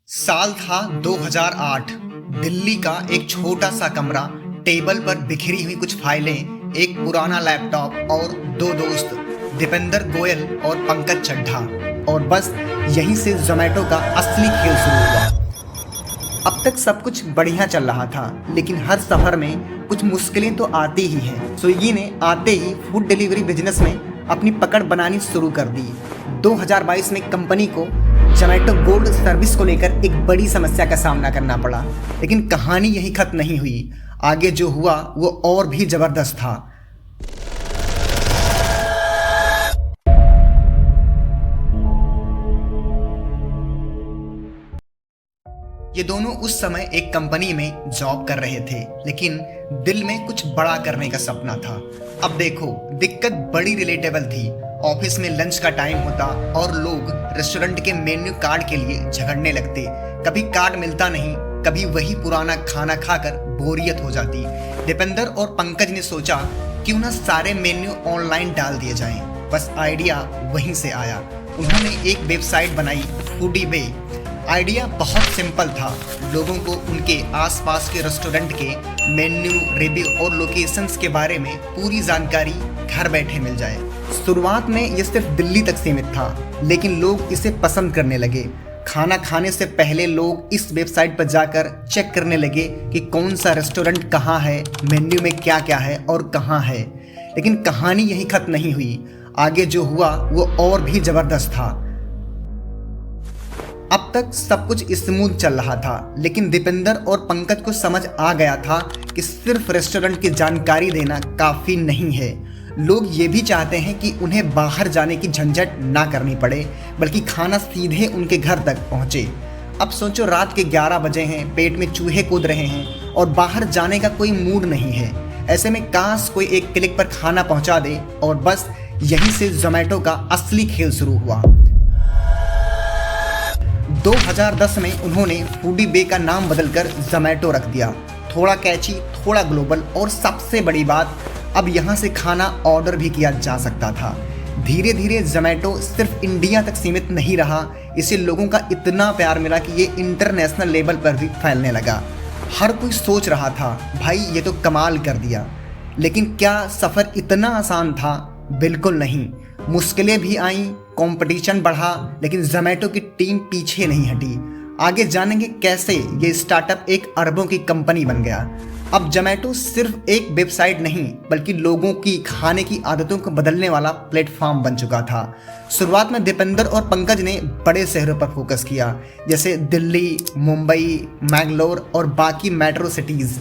साल था 2008। दिल्ली का एक छोटा सा कमरा, टेबल पर बिखरी हुई कुछ फाइलें, एक पुराना लैपटॉप और दो दोस्त, दीपेंद्र गोयल और पंकज चड्ढा। और बस यहीं से जोमेटो का असली खेल शुरू हुआ। अब तक सब कुछ बढ़िया चल रहा था, लेकिन हर सफर में कुछ मुश्किलें तो आती ही हैं। स्विगी ने आते ही फूड डिलीवरी बिजनेस में अपनी पकड़ बनानी शुरू कर दी। 2022 में कंपनी को जोमेटो गोल्ड सर्विस को लेकर एक बड़ी समस्या का सामना करना पड़ा। लेकिन कहानी यही खत्म नहीं हुई। आगे जो हुआ वो और भी जबरदस्त था। ये दोनों उस समय एक कंपनी में जॉब कर रहे थे, लेकिन दिल में कुछ बड़ा करने का सपना था। अब देखो, दिक्कत बड़ी रिलेटेबल थी। ऑफिस में लंच का टाइम होता और लोग रेस्टोरेंट के मेन्यू कार्ड के लिए झगड़ने लगते। कभी कार्ड मिलता नहीं, कभी वही पुराना खाना खाकर बोरियत हो जाती। दीपेंद्र और पंकज ने सोचा क्यों ना सारे मेन्यू ऑनलाइन डाल दिए जाएं। बस आइडिया वहीं से आया। उन्होंने एक वेबसाइट बनाई, फूडी बे। आइडिया बहुत सिंपल था, लोगों को उनके आसपास के रेस्टोरेंट के मेन्यू, रिव्यू और लोकेशंस के बारे में पूरी जानकारी घर बैठे मिल जाए। शुरुआत में ये सिर्फ दिल्ली तक सीमित था, लेकिन लोग इसे पसंद करने लगे। खाना खाने से पहले लोग इस वेबसाइट पर जाकर चेक करने लगे कि कौन सा रेस्टोरेंट कहाँ है, मेन्यू में क्या क्या है और कहाँ है। लेकिन कहानी यही खत्म नहीं हुई। आगे जो हुआ वो और भी जबरदस्त था। अब तक सब कुछ स्मूथ चल रहा था, लेकिन दीपेंद्र और पंकज को समझ आ गया था कि सिर्फ रेस्टोरेंट की जानकारी देना काफ़ी नहीं है। लोग ये भी चाहते हैं कि उन्हें बाहर जाने की झंझट ना करनी पड़े, बल्कि खाना सीधे उनके घर तक पहुंचे। अब सोचो, रात के 11 बजे हैं, पेट में चूहे कूद रहे हैं और बाहर जाने का कोई मूड नहीं है। ऐसे में काश कोई एक क्लिक पर खाना पहुंचा दे। और बस यहीं से जोमेटो का असली खेल शुरू हुआ। 2010 में उन्होंने फूडी बे का नाम बदलकर जोमेटो रख दिया। थोड़ा कैची, थोड़ा ग्लोबल, और सबसे बड़ी बात, अब यहाँ से खाना ऑर्डर भी किया जा सकता था। धीरे धीरे जोमेटो सिर्फ इंडिया तक सीमित नहीं रहा। इसे लोगों का इतना प्यार मिला कि ये इंटरनेशनल लेवल पर भी फैलने लगा। हर कोई सोच रहा था, भाई ये तो कमाल कर दिया। लेकिन क्या सफ़र इतना आसान था? बिल्कुल नहीं। मुश्किलें भी आईं, कंपटीशन बढ़ा, लेकिन जोमेटो की टीम पीछे नहीं हटी। आगे जानेंगे कैसे ये स्टार्टअप एक अरबों की कंपनी बन गया। अब जोमेटो सिर्फ एक वेबसाइट नहीं, बल्कि लोगों की खाने की आदतों को बदलने वाला प्लेटफॉर्म बन चुका था। शुरुआत में दीपेंद्र और पंकज ने बड़े शहरों पर फोकस किया, जैसे दिल्ली, मुंबई, मैंगलोर और बाकी मेट्रो सिटीज़।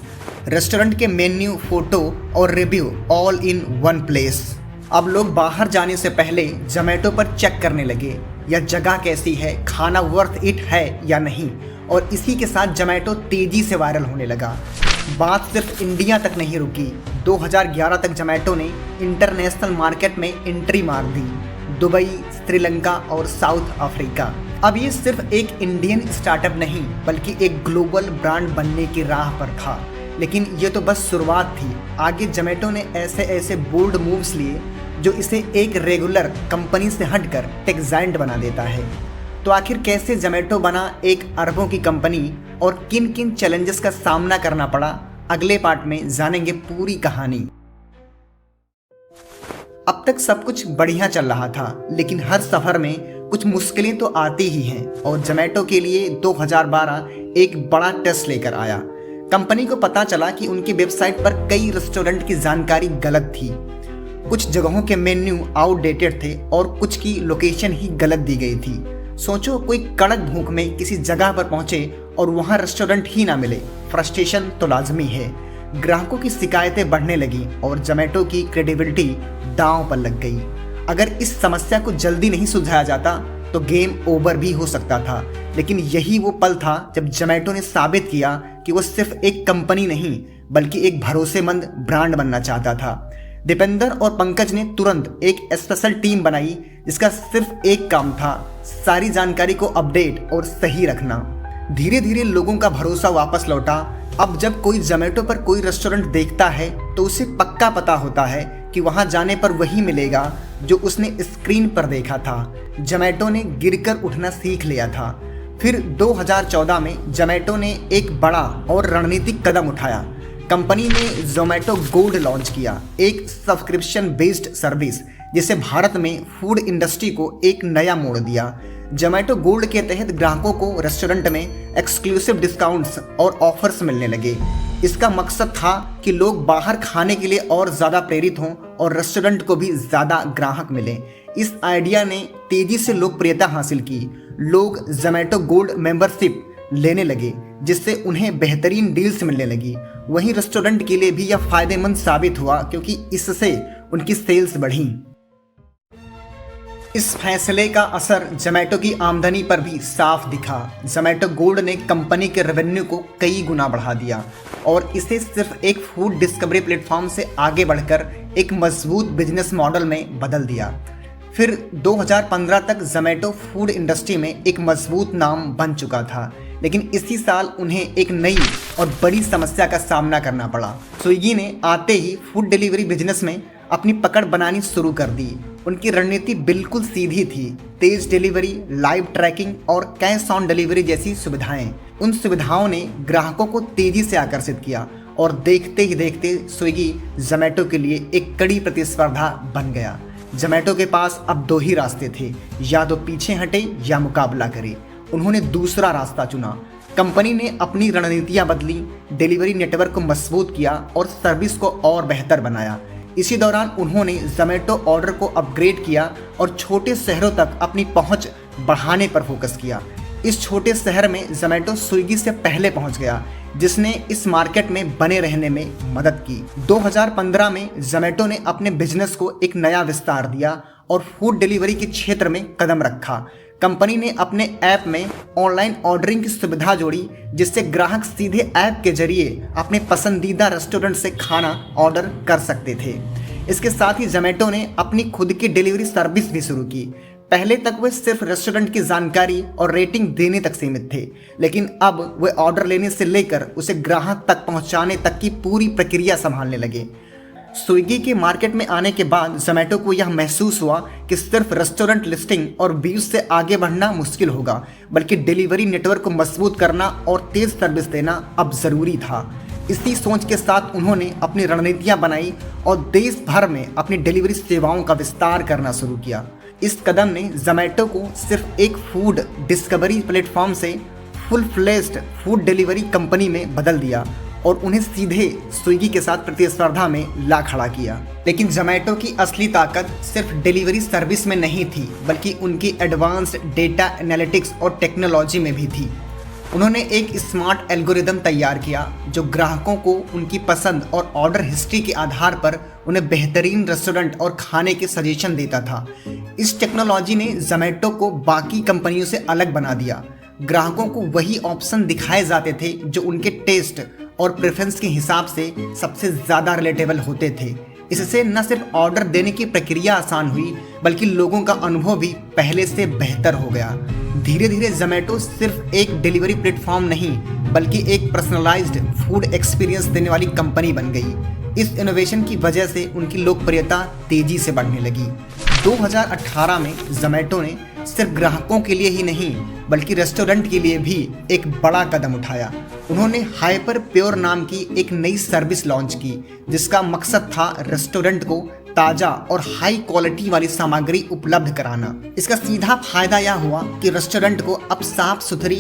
रेस्टोरेंट के मेन्यू, फोटो और review all in one place. अब लोग बाहर जाने से पहले जोमेटो पर चेक करने लगे, यह जगह कैसी है, खाना वर्थ इट है या नहीं। और इसी के साथ जोमेटो तेज़ी से वायरल होने लगा। बात सिर्फ इंडिया तक नहीं रुकी। 2011 तक जोमेटो ने इंटरनेशनल मार्केट में एंट्री मार दी, दुबई, श्रीलंका और साउथ अफ्रीका। अब ये सिर्फ एक इंडियन स्टार्टअप नहीं, बल्कि एक ग्लोबल ब्रांड बनने की राह पर था। लेकिन ये तो बस शुरुआत थी। आगे जोमेटो ने ऐसे ऐसे बोल्ड मूव्स लिए जो इसे एक रेगुलर कंपनी से हटकर टेक जायंट बना देता है। तो आखिर कैसे जोमेटो बना एक अरबों की कंपनी और किन किन चैलेंजेस का सामना करना पड़ा, अगले पार्ट में जानेंगे पूरी कहानी। अब तक सब कुछ बढ़िया चल रहा था, लेकिन हर सफर में कुछ मुश्किलें तो आती ही हैं। और जोमेटो के लिए 2012 एक बड़ा टेस्ट लेकर आया। कंपनी को पता चला कि उनकी वेबसाइट पर कई रेस्टोरेंट की जानकारी गलत थी। कुछ जगहों के मेन्यू आउटडेटेड थे और कुछ की लोकेशन ही गलत दी गई थी। सोचो, कोई कड़क भूख में किसी जगह पर पहुंचे और वहां रेस्टोरेंट ही ना मिले। फ्रस्ट्रेशन तो लाजमी है। ग्राहकों की शिकायतें बढ़ने लगी और जोमेटो की क्रेडिबिलिटी दांव पर लग गई। अगर इस समस्या को जल्दी नहीं सुलझाया जाता तो गेम ओवर भी हो सकता था। लेकिन यही वो पल था जब जोमेटो ने साबित किया कि वो सिर्फ एक कंपनी नहीं, बल्कि एक भरोसेमंद ब्रांड बनना चाहता था। दीपेंद्र और पंकज ने तुरंत एक स्पेशल टीम बनाई, जिसका सिर्फ एक काम था, सारी जानकारी को अपडेट और सही रखना। धीरे धीरे लोगों का भरोसा वापस लौटा। अब जब कोई जोमेटो पर कोई रेस्टोरेंट देखता है तो उसे पक्का पता होता है कि वहां जाने पर वही मिलेगा जो उसने स्क्रीन पर देखा था। जोमेटो ने गिरकर उठना सीख लिया था। फिर 2014 में जोमेटो ने एक बड़ा और रणनीतिक कदम उठाया। कंपनी ने जोमेटो गोल्ड लॉन्च किया, एक सब्सक्रिप्शन बेस्ड सर्विस जिसे भारत में फूड इंडस्ट्री को एक नया मोड़ दिया। जोमेटो गोल्ड के तहत ग्राहकों को रेस्टोरेंट में एक्सक्लूसिव डिस्काउंट्स और ऑफर्स मिलने लगे। इसका मकसद था कि लोग बाहर खाने के लिए और ज़्यादा प्रेरित हों और रेस्टोरेंट को भी ज़्यादा ग्राहक मिलें। इस आइडिया ने तेज़ी से लोकप्रियता हासिल की। लोग जोमेटो गोल्ड मेंबरशिप लेने लगे, जिससे उन्हें बेहतरीन डील्स मिलने लगी। वहीं रेस्टोरेंट के लिए भी यह फायदेमंद साबित हुआ, क्योंकि इससे उनकी सेल्स बढ़ी। इस फैसले का असर जोमेटो की आमदनी पर भी साफ दिखा। जोमेटो गोल्ड ने कंपनी के रेवेन्यू को कई गुना बढ़ा दिया और इसे सिर्फ एक फूड डिस्कवरी प्लेटफॉर्म से आगे बढ़कर एक मजबूत बिजनेस मॉडल में बदल दिया। फिर 2015 तक जोमेटो फूड इंडस्ट्री में एक मजबूत नाम बन चुका था, लेकिन इसी साल उन्हें एक नई और बड़ी समस्या का सामना करना पड़ा। स्विगी ने आते ही फूड डिलीवरी बिजनेस में अपनी पकड़ बनानी शुरू कर दी। उनकी रणनीति बिल्कुल सीधी थी, तेज डिलीवरी, लाइव ट्रैकिंग और कैश ऑन डिलीवरी जैसी सुविधाएं। उन सुविधाओं ने ग्राहकों को तेजी से आकर्षित किया और देखते ही देखते स्विगी जोमेटो के लिए एक कड़ी प्रतिस्पर्धा बन गया। जोमेटो के पास अब दो ही रास्ते थे, या तो पीछे हटे या मुकाबला करे। उन्होंने दूसरा रास्ता चुना। कंपनी ने अपनी रणनीतियां बदली, डिलीवरी नेटवर्क को मजबूत किया और सर्विस को और बेहतर बनाया। इसी दौरान उन्होंने जोमेटो ऑर्डर को अपग्रेड किया और छोटे शहरों तक अपनी पहुंच बढ़ाने पर फोकस किया। इस छोटे शहर में जोमेटो स्विगी से पहले पहुंच गया, जिसने इस मार्केट में बने रहने में मदद की। 2015 में जोमेटो ने अपने बिजनेस को एक नया विस्तार दिया और फूड डिलीवरी के क्षेत्र में कदम रखा। कंपनी ने अपने ऐप में ऑनलाइन ऑर्डरिंग की सुविधा जोड़ी, जिससे ग्राहक सीधे ऐप के जरिए अपने पसंदीदा रेस्टोरेंट से खाना ऑर्डर कर सकते थे। इसके साथ ही जोमेटो ने अपनी खुद की डिलीवरी सर्विस भी शुरू की। पहले तक वे सिर्फ रेस्टोरेंट की जानकारी और रेटिंग देने तक सीमित थे, लेकिन अब वे ऑर्डर लेने से लेकर उसे ग्राहक तक पहुंचाने तक की पूरी प्रक्रिया संभालने लगे। स्विगी के मार्केट में आने के बाद जोमेटो को यह महसूस हुआ कि सिर्फ रेस्टोरेंट लिस्टिंग और व्यूज से आगे बढ़ना मुश्किल होगा, बल्कि डिलीवरी नेटवर्क को मजबूत करना और तेज सर्विस देना अब ज़रूरी था। इसी सोच के साथ उन्होंने अपनी रणनीतियां बनाई और देश भर में अपनी डिलीवरी सेवाओं का विस्तार करना शुरू किया। इस कदम ने जोमेटो को सिर्फ एक फूड डिस्कवरी प्लेटफॉर्म से full fledged food delivery company में बदल दिया और उन्हें सीधे स्विगी के साथ प्रतिस्पर्धा में ला खड़ा किया। लेकिन जोमेटो की असली ताकत सिर्फ डिलीवरी सर्विस में नहीं थी, बल्कि उनकी एडवांस्ड डेटा एनालिटिक्स और टेक्नोलॉजी में भी थी। उन्होंने एक स्मार्ट एल्गोरिदम तैयार किया जो ग्राहकों को उनकी पसंद और ऑर्डर हिस्ट्री के आधार पर उन्हें बेहतरीन रेस्टोरेंट और खाने के सजेशन देता था। इस टेक्नोलॉजी ने जोमेटो को बाकी कंपनियों से अलग बना दिया। ग्राहकों को वही ऑप्शन दिखाए जाते थे जो उनके टेस्ट और प्रेफरेंस के हिसाब से सबसे ज़्यादा रिलेटेबल होते थे। इससे न सिर्फ ऑर्डर देने की प्रक्रिया आसान हुई, बल्कि लोगों का अनुभव भी पहले से बेहतर हो गया। धीरे धीरे जोमेटो सिर्फ एक डिलीवरी प्लेटफॉर्म नहीं, बल्कि एक पर्सनलाइज्ड फूड एक्सपीरियंस देने वाली कंपनी बन गई। इस इनोवेशन की वजह से उनकी लोकप्रियता तेजी से बढ़ने लगी। 2018 में जोमेटो ने सिर्फ ग्राहकों के लिए ही नहीं, बल्कि रेस्टोरेंट के लिए भी एक बड़ा कदम उठाया। उन्होंने हाइपर प्योर नाम की एक नई सर्विस लॉन्च की, जिसका मकसद था रेस्टोरेंट को ताज़ा और हाई क्वालिटी वाली सामग्री उपलब्ध कराना। इसका सीधा फायदा यह हुआ कि रेस्टोरेंट को अब साफ सुथरी,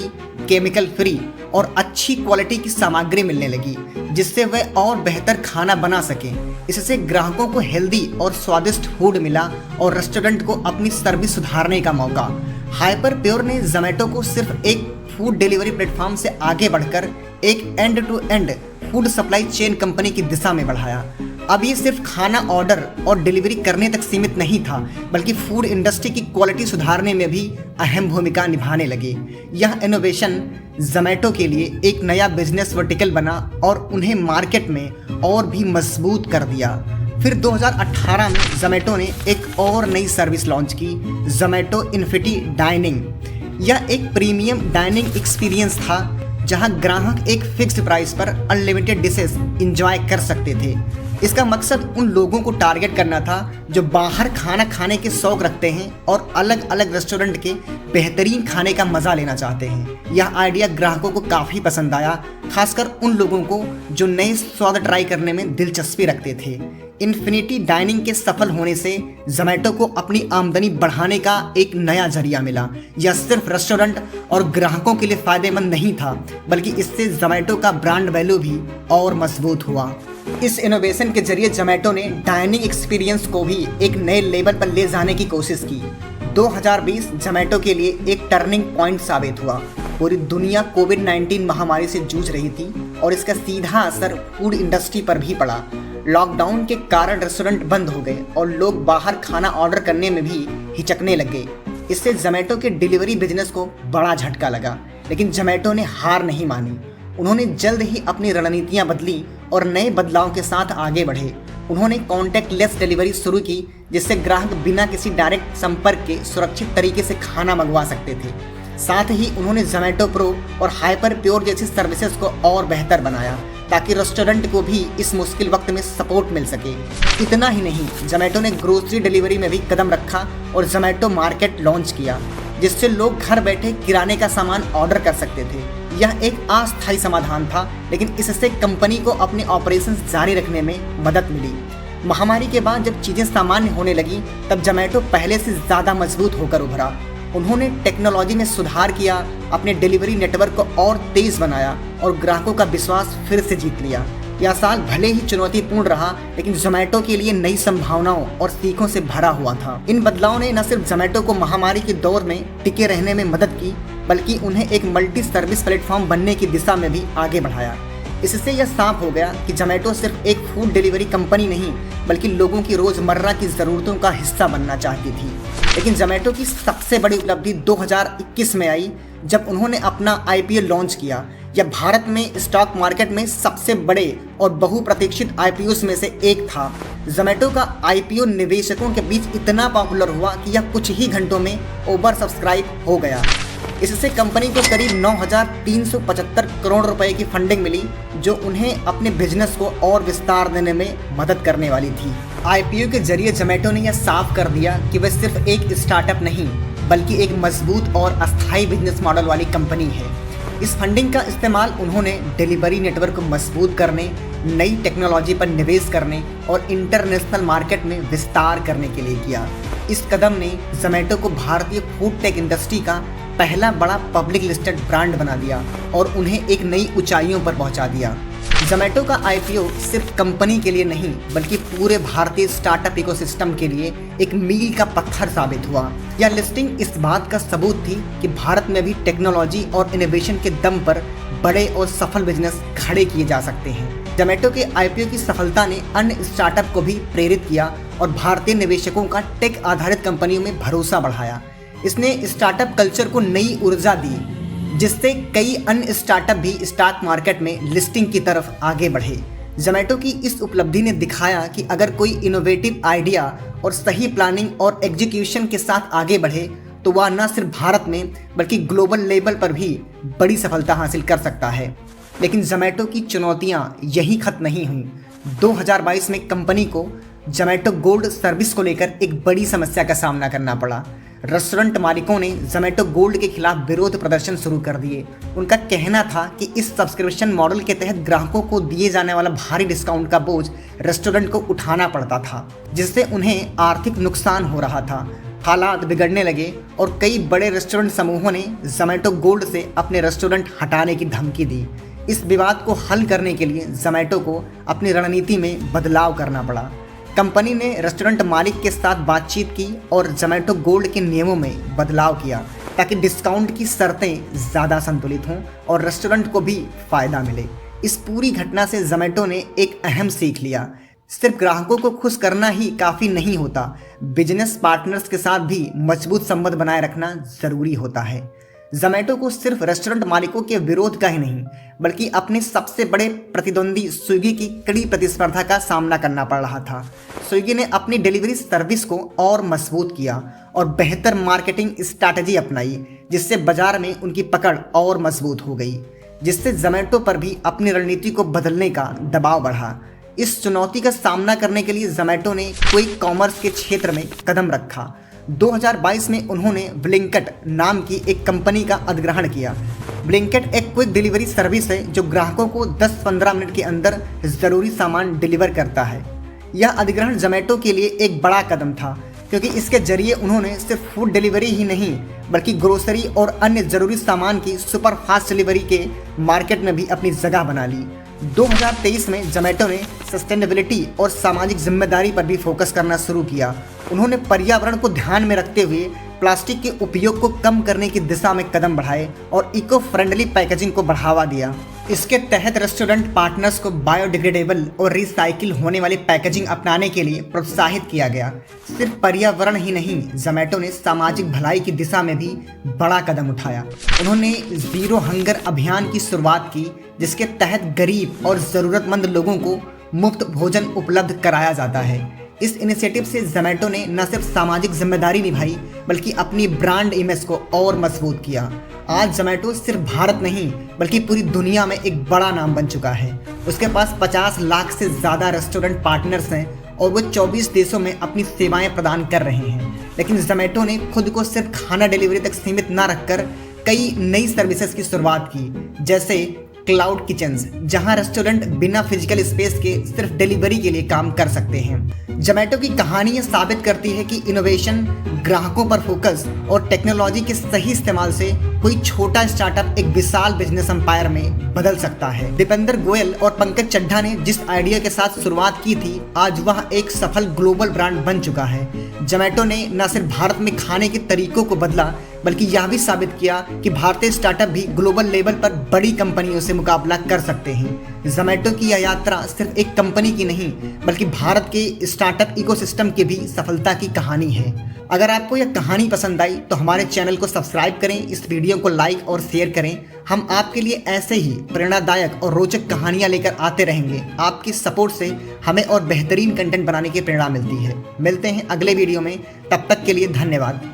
केमिकल फ्री और अच्छी क्वालिटी की सामग्री मिलने लगी, जिससे वे और बेहतर खाना बना सकें। इससे ग्राहकों को हेल्दी और स्वादिष्ट फूड मिला और रेस्टोरेंट को अपनी सर्विस सुधारने का मौका। हाइपर प्योर ने जोमेटो को सिर्फ एक फूड डिलीवरी प्लेटफॉर्म से आगे बढ़कर एक end to end food supply chain company की दिशा में बढ़ाया। अब ये सिर्फ खाना ऑर्डर और डिलीवरी करने तक सीमित नहीं था, बल्कि फूड इंडस्ट्री की क्वालिटी सुधारने में भी अहम भूमिका निभाने लगे। यह इनोवेशन जोमेटो के लिए एक नया बिजनेस वर्टिकल बना और उन्हें मार्केट में और भी मजबूत कर दिया। फिर 2018 में जोमेटो ने एक और नई सर्विस लॉन्च की, जोमेटो इन्फिनिटी डाइनिंग। यह एक प्रीमियम डाइनिंग एक्सपीरियंस था, जहां ग्राहक एक फिक्स्ड प्राइस पर अनलिमिटेड डिशेस एंजॉय कर सकते थे। इसका मकसद उन लोगों को टारगेट करना था जो बाहर खाना खाने के शौक रखते हैं और अलग अलग रेस्टोरेंट के बेहतरीन खाने का मज़ा लेना चाहते हैं। यह आइडिया ग्राहकों को काफ़ी पसंद आया, खासकर उन लोगों को जो नए स्वाद ट्राई करने में दिलचस्पी रखते थे। इन्फिनिटी डाइनिंग के सफल होने से जोमैटो को अपनी आमदनी बढ़ाने का एक नया जरिया मिला। यह सिर्फ रेस्टोरेंट और ग्राहकों के लिए फायदेमंद नहीं था, बल्कि इससे जोमैटो का ब्रांड वैल्यू भी और मजबूत हुआ। इस इनोवेशन के जरिए जोमैटो ने डाइनिंग एक्सपीरियंस को भी एक नए लेवल पर ले जाने की कोशिश की। 2020 जोमैटो के लिए एक टर्निंग पॉइंट साबित हुआ। पूरी दुनिया कोविड-19 महामारी से जूझ रही थी और इसका सीधा असर फूड इंडस्ट्री पर भी पड़ा। लॉकडाउन के कारण रेस्टोरेंट बंद हो गए और लोग बाहर खाना ऑर्डर करने में भी हिचकने लगे। इससे जोमैटो के डिलीवरी बिजनेस को बड़ा झटका लगा, लेकिन जोमैटो ने हार नहीं मानी। उन्होंने जल्द ही अपनी रणनीतियां बदली और नए बदलाव के साथ आगे बढ़े। उन्होंने कॉन्टैक्टलेस डिलीवरी शुरू की, जिससे ग्राहक बिना किसी डायरेक्ट संपर्क के सुरक्षित तरीके से खाना मंगवा सकते थे। साथ ही उन्होंने जोमैटो प्रो और हाइपर प्योर जैसी सर्विसेज को और बेहतर बनाया, ताकि रेस्टोरेंट को भी इस मुश्किल वक्त में सपोर्ट मिल सके। इतना ही नहीं, जोमैटो ने ग्रोसरी डिलीवरी में भी कदम रखा और जोमैटो मार्केट लॉन्च किया, जिससे लोग घर बैठे किराने का सामान ऑर्डर कर सकते थे। यह एक अस्थायी समाधान था, लेकिन इससे कंपनी को अपने ऑपरेशंस जारी रखने में मदद मिली। महामारी के बाद जब चीज़ें सामान्य होने लगी, तब जोमैटो पहले से ज़्यादा मजबूत होकर उभरा। उन्होंने टेक्नोलॉजी में सुधार किया, अपने डिलीवरी नेटवर्क को और तेज बनाया और ग्राहकों का विश्वास फिर से जीत लिया। यह साल भले ही चुनौतीपूर्ण रहा, लेकिन जोमैटो के लिए नई संभावनाओं और सीखों से भरा हुआ था। इन बदलावों ने न सिर्फ जोमैटो को महामारी के दौर में टिके रहने में मदद की, बल्कि उन्हें एक मल्टी सर्विस प्लेटफॉर्म बनने की दिशा में भी आगे बढ़ाया। इससे यह साफ हो गया कि जोमैटो सिर्फ एक फूड डिलीवरी कंपनी नहीं, बल्कि लोगों की रोज़मर्रा की ज़रूरतों का हिस्सा बनना चाहती थी। लेकिन जोमैटो की सबसे बड़ी उपलब्धि 2021 में आई, जब उन्होंने अपना IPO लॉन्च किया। यह भारत में स्टॉक मार्केट में सबसे बड़े और बहुप्रतीक्षित IPOs में से एक था। जोमैटो का IPO निवेशकों के बीच इतना पॉपुलर हुआ कि यह कुछ ही घंटों में ओवर सब्सक्राइब हो गया। इससे कंपनी को करीब 9,375 करोड़ रुपए की फंडिंग मिली, जो उन्हें अपने बिजनेस को और विस्तार देने में मदद करने वाली थी। IPO के जरिए जोमैटो ने यह साफ कर दिया कि वह सिर्फ एक स्टार्टअप नहीं, बल्कि एक मजबूत और अस्थायी बिजनेस मॉडल वाली कंपनी है। इस फंडिंग का इस्तेमाल उन्होंने डिलीवरी नेटवर्क को मजबूत करने, नई टेक्नोलॉजी पर निवेश करने और इंटरनेशनल मार्केट में विस्तार करने के लिए किया। इस कदम ने जोमैटो को भारतीय फूड टेक इंडस्ट्री का पहला बड़ा पब्लिक लिस्टेड ब्रांड बना दिया और उन्हें एक नई ऊंचाइयों पर पहुंचा दिया। जोमैटो का IPO सिर्फ कंपनी के लिए नहीं, बल्कि पूरे भारतीय स्टार्टअप इकोसिस्टम के लिए एक मील का पत्थर साबित हुआ। यह लिस्टिंग इस बात का सबूत थी कि भारत में भी टेक्नोलॉजी और इनोवेशन के दम पर बड़े और सफल बिजनेस खड़े किए जा सकते हैं। जोमैटो के IPO की सफलता ने अन्य स्टार्टअप को भी प्रेरित किया और भारतीय निवेशकों का टेक आधारित कंपनियों में भरोसा बढ़ाया। इसने स्टार्टअप कल्चर को नई ऊर्जा दी, जिससे कई अन्य स्टार्टअप भी स्टॉक मार्केट में लिस्टिंग की तरफ आगे बढ़े। जोमैटो की इस उपलब्धि ने दिखाया कि अगर कोई इनोवेटिव आइडिया और सही प्लानिंग और एग्जीक्यूशन के साथ आगे बढ़े, तो वह न सिर्फ भारत में बल्कि ग्लोबल लेवल पर भी बड़ी सफलता हासिल कर सकता है। लेकिन जोमैटो की चुनौतियां यहीं खत्म नहीं हुई। 2022 में कंपनी को जोमैटो गोल्ड सर्विस को लेकर एक बड़ी समस्या का सामना करना पड़ा। रेस्टोरेंट मालिकों ने जोमैटो गोल्ड के खिलाफ विरोध प्रदर्शन शुरू कर दिए। उनका कहना था कि इस सब्सक्रिप्शन मॉडल के तहत ग्राहकों को दिए जाने वाला भारी डिस्काउंट का बोझ रेस्टोरेंट को उठाना पड़ता था, जिससे उन्हें आर्थिक नुकसान हो रहा था। हालात बिगड़ने लगे और कई बड़े रेस्टोरेंट समूहों ने जोमैटो गोल्ड से अपने रेस्टोरेंट हटाने की धमकी दी। इस विवाद को हल करने के लिए जोमैटो को अपनी रणनीति में बदलाव करना पड़ा। कंपनी ने रेस्टोरेंट मालिक के साथ बातचीत की और जोमैटो गोल्ड के नियमों में बदलाव किया, ताकि डिस्काउंट की शर्तें ज़्यादा संतुलित हों और रेस्टोरेंट को भी फ़ायदा मिले। इस पूरी घटना से जोमैटो ने एक अहम सीख लिया। सिर्फ ग्राहकों को खुश करना ही काफ़ी नहीं होता, बिजनेस पार्टनर्स के साथ भी मजबूत संबंध बनाए रखना ज़रूरी होता है। जोमैटो को सिर्फ रेस्टोरेंट मालिकों के विरोध का ही नहीं, बल्कि अपने सबसे बड़े प्रतिद्वंदी स्विगी की कड़ी प्रतिस्पर्धा का सामना करना पड़ रहा था। स्विगी ने अपनी डिलीवरी सर्विस को और मजबूत किया और बेहतर मार्केटिंग स्ट्रैटेजी अपनाई, जिससे बाजार में उनकी पकड़ और मजबूत हो गई, जिससे जोमैटो पर भी अपनी रणनीति को बदलने का दबाव बढ़ा। इस चुनौती का सामना करने के लिए जोमैटो ने क्विक कॉमर्स के क्षेत्र में कदम रखा। 2022 में उन्होंने ब्लिंकिट नाम की एक कंपनी का अधिग्रहण किया। ब्लिंकिट एक क्विक डिलीवरी सर्विस है जो ग्राहकों को 10-15 मिनट के अंदर ज़रूरी सामान डिलीवर करता है। यह अधिग्रहण जोमैटो के लिए एक बड़ा कदम था, क्योंकि इसके जरिए उन्होंने सिर्फ फूड डिलीवरी ही नहीं बल्कि ग्रोसरी और अन्य ज़रूरी सामान की सुपर फास्ट डिलीवरी के मार्केट में भी अपनी जगह बना ली। 2023 में जोमैटो ने सस्टेनेबिलिटी और सामाजिक जिम्मेदारी पर भी फोकस करना शुरू किया। उन्होंने पर्यावरण को ध्यान में रखते हुए प्लास्टिक के उपयोग को कम करने की दिशा में कदम बढ़ाए और इको फ्रेंडली पैकेजिंग को बढ़ावा दिया। इसके तहत रेस्टोरेंट पार्टनर्स को बायोडिग्रेडेबल और रिसाइकिल होने वाली पैकेजिंग अपनाने के लिए प्रोत्साहित किया गया। सिर्फ पर्यावरण ही नहीं, जोमैटो ने सामाजिक भलाई की दिशा में भी बड़ा कदम उठाया। उन्होंने ज़ीरो हंगर अभियान की शुरुआत की, जिसके तहत गरीब और ज़रूरतमंद लोगों को मुफ्त भोजन उपलब्ध कराया जाता है। इस इनिशिएटिव से जोमैटो ने न सिर्फ सामाजिक जिम्मेदारी निभाई बल्कि अपनी ब्रांड इमेज को और मजबूत किया। आज जोमैटो सिर्फ भारत नहीं बल्कि पूरी दुनिया में एक बड़ा नाम बन चुका है। उसके पास 50 लाख से ज़्यादा रेस्टोरेंट पार्टनर्स हैं और वो 24 देशों में अपनी सेवाएं प्रदान कर रहे हैं। लेकिन जोमैटो ने खुद को सिर्फ खाना डिलीवरी तक सीमित न रखकर कई नई सर्विसेज की शुरुआत की, जैसे क्लाउड किचन्स, जहां रेस्टोरेंट बिना फिजिकल स्पेस के सिर्फ डिलीवरी के लिए काम कर सकते हैं। जोमैटो की कहानी ये साबित करती है कि इनोवेशन, ग्राहकों पर फोकस और टेक्नोलॉजी के सही इस्तेमाल से कोई छोटा स्टार्टअप एक विशाल बिजनेस एम्पायर में बदल सकता है। दीपेंद्र गोयल और पंकज चड्ढा ने जिस आइडिया के साथ शुरुआत की थी, आज वह एक सफल ग्लोबल ब्रांड बन चुका है। जोमैटो ने न सिर्फ भारत में खाने के तरीकों को बदला बल्कि यह भी साबित किया कि भारतीय स्टार्टअप भी ग्लोबल लेवल पर बड़ी कंपनियों से मुकाबला कर सकते हैं। जोमैटो की यह यात्रा सिर्फ एक कंपनी की नहीं बल्कि भारत के स्टार्टअप इकोसिस्टम की भी सफलता की कहानी है। अगर आपको यह कहानी पसंद आई तो हमारे चैनल को सब्सक्राइब करें, इस वीडियो को लाइक और शेयर करें। हम आपके लिए ऐसे ही प्रेरणादायक और रोचक कहानियां लेकर आते रहेंगे। आपकी सपोर्ट से हमें और बेहतरीन कंटेंट बनाने की प्रेरणा मिलती है। मिलते हैं अगले वीडियो में, तब तक के लिए धन्यवाद।